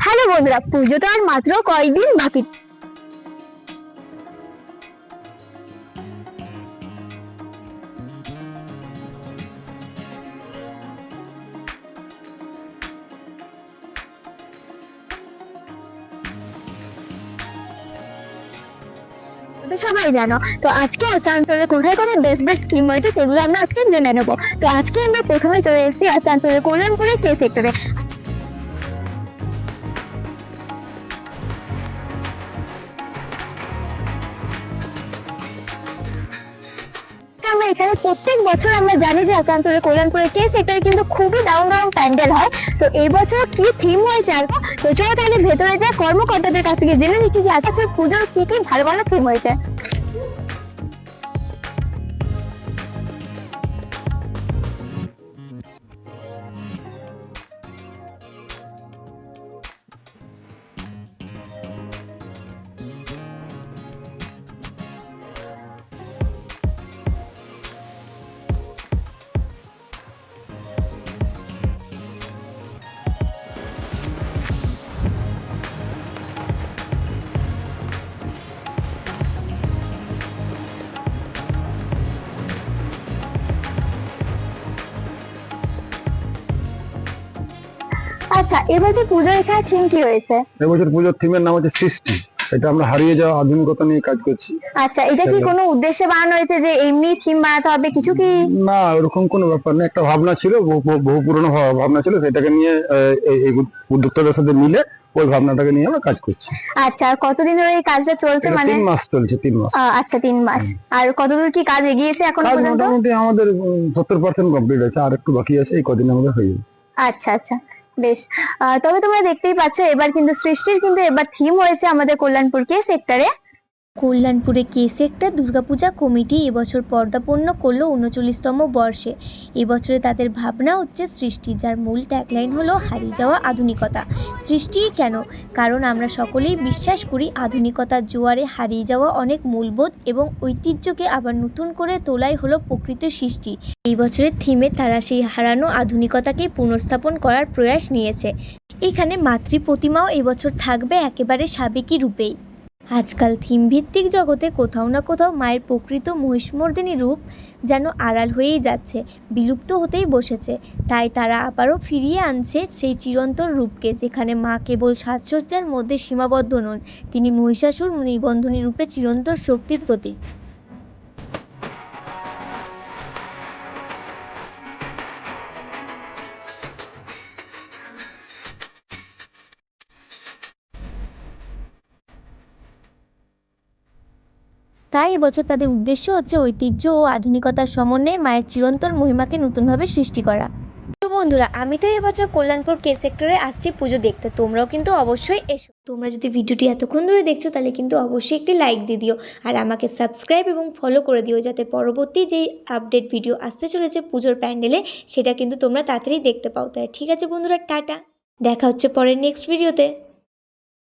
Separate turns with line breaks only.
Hello বন্ধুরা, পুজো তো আর মাত্র কয়েকদিন বাকি। তো সবাই জানো, তো আজকে আসানসোলে কোথায় কোথায় বেস্ট বেস্ট স্কিম হয়েছে সেগুলো আমরা আজকে জেনে নেবো। তো আজকে আমরা প্রথমে চলে এসেছি আসানসোলের কল্যাণপুরের কে সেক্টরে। আমরা এখানে প্রত্যেক বছর আমরা জানি যে আসানসোলের কল্যাণপুরের কে সেক্টরে কিন্তু খুবই দারুণ দারুণ প্যান্ডেল হয়। তো এই বছর কি থিম হয়েছে আর তো চলো তাহলে ভেতরে যা কর্মকর্তাদের কাছ থেকে জেনে নিচ্ছি যে আসানসোল পুজোর কি কি ভালো ভালো থিম হয়েছে। আচ্ছা, এবছর পুজোর এখানে থিম কি হয়েছে?
এবছর পুজোর থিমের নাম হচ্ছে সৃষ্টি। এটা আমরা হারিয়ে যাওয়া আধুনিকতা নিয়ে কাজ করছি।
আচ্ছা, এটা কি কোনো উদ্দেশ্যে বানানো হয়েছে যে এমনি থিম বানাতে হবে কিছু কি?
না, ওরকম কোনো ব্যাপার না। একটা ভাবনা ছিল, বহু পুরনো ভাবনা ছিল, সেটাকে নিয়ে এই উদ্যোক্তাদের সাথে মিলে ওই ভাবনাটাকে নিয়ে আমরা কাজ করছি।
আচ্ছা, আর কতদিন ধরে এই কাজটা চলছে? মানে
3 মাস চলছে, 3 মাস।
আচ্ছা, 3 মাস। আর কতদূর কি কাজ এগিয়েছে এখন
কাজ
পর্যন্ত?
মোটামুটি আমাদের 70% কমপ্লিট আছে, আর একটু বাকি আছে, এই কদিন আমাদের হয়ে যাবে।
আচ্ছা আচ্ছা, বেশ। তবে তোমরা দেখতেই পাচ্ছ এবার কিন্তু সৃষ্টির কিন্তু এবার থিম হয়েছে আমাদের কল্যাণপুর কে সেক্টরে।
কল্যাণপুরে কে সেক্টর দুর্গাপূজা কমিটি এবছর পদার্পণ করলো 39তম বর্ষে। এবছরে তাদের ভাবনা হচ্ছে সৃষ্টি, যার মূল ট্যাগলাইন হলো হারিয়ে যাওয়া আধুনিকতা। সৃষ্টি কেন? কারণ আমরা সকলেই বিশ্বাস করি আধুনিকতার জোয়ারে হারিয়ে যাওয়া অনেক মূলবোধ এবং ঐতিহ্যকে আবার নতুন করে তোলাই হলো প্রকৃত সৃষ্টি। এই বছরের থিমে তারা সেই হারানো আধুনিকতাকে পুনর্স্থাপন করার প্রয়াস নিয়েছে। এখানে মাতৃ প্রতিমাও এবছর থাকবে একেবারে সাবেকি রূপেই। আজকাল থিম ভিত্তিক জগতে কোথাও না কোথাও মায়ের প্রকৃত মহিষমর্দিনী রূপ যেন আড়াল হয়েই যাচ্ছে, বিলুপ্ত হতেই বসেছে। তাই তারা আবারও ফিরিয়ে আনছে সেই চিরন্তন রূপকে, যেখানে মা কেবল সাজসজ্জার মধ্যে সীমাবদ্ধ নন, তিনি মহিষাসুর নিবন্ধনী রূপে চিরন্তন শক্তির প্রতীক। তাই এবছর তাদের উদ্দেশ্য হচ্ছে ঐতিহ্য ও আধুনিকতার সমন্বয়ে মায়ের চিরন্তন মহিমাকে নতুনভাবে সৃষ্টি করা। তো বন্ধুরা, আমি তো এবছর কল্যাণপুর কে সেক্টরে আসছি পুজো দেখতে, তোমরাও কিন্তু অবশ্যই এসো। তোমরা যদি ভিডিওটি এতক্ষণ ধরে দেখছো তাহলে কিন্তু অবশ্যই একটি লাইক দিয়ে দিও, আর আমাকে সাবস্ক্রাইব এবং ফলো করে দিও, যাতে পরবর্তী যেই আপডেট ভিডিও আসতে চলেছে পুজোর প্যান্ডেলে সেটা কিন্তু তোমরা তাড়াতাড়ি দেখতে পাও। তাই ঠিক আছে বন্ধুরা, টাটা, দেখা হচ্ছে পরের নেক্সট ভিডিওতে।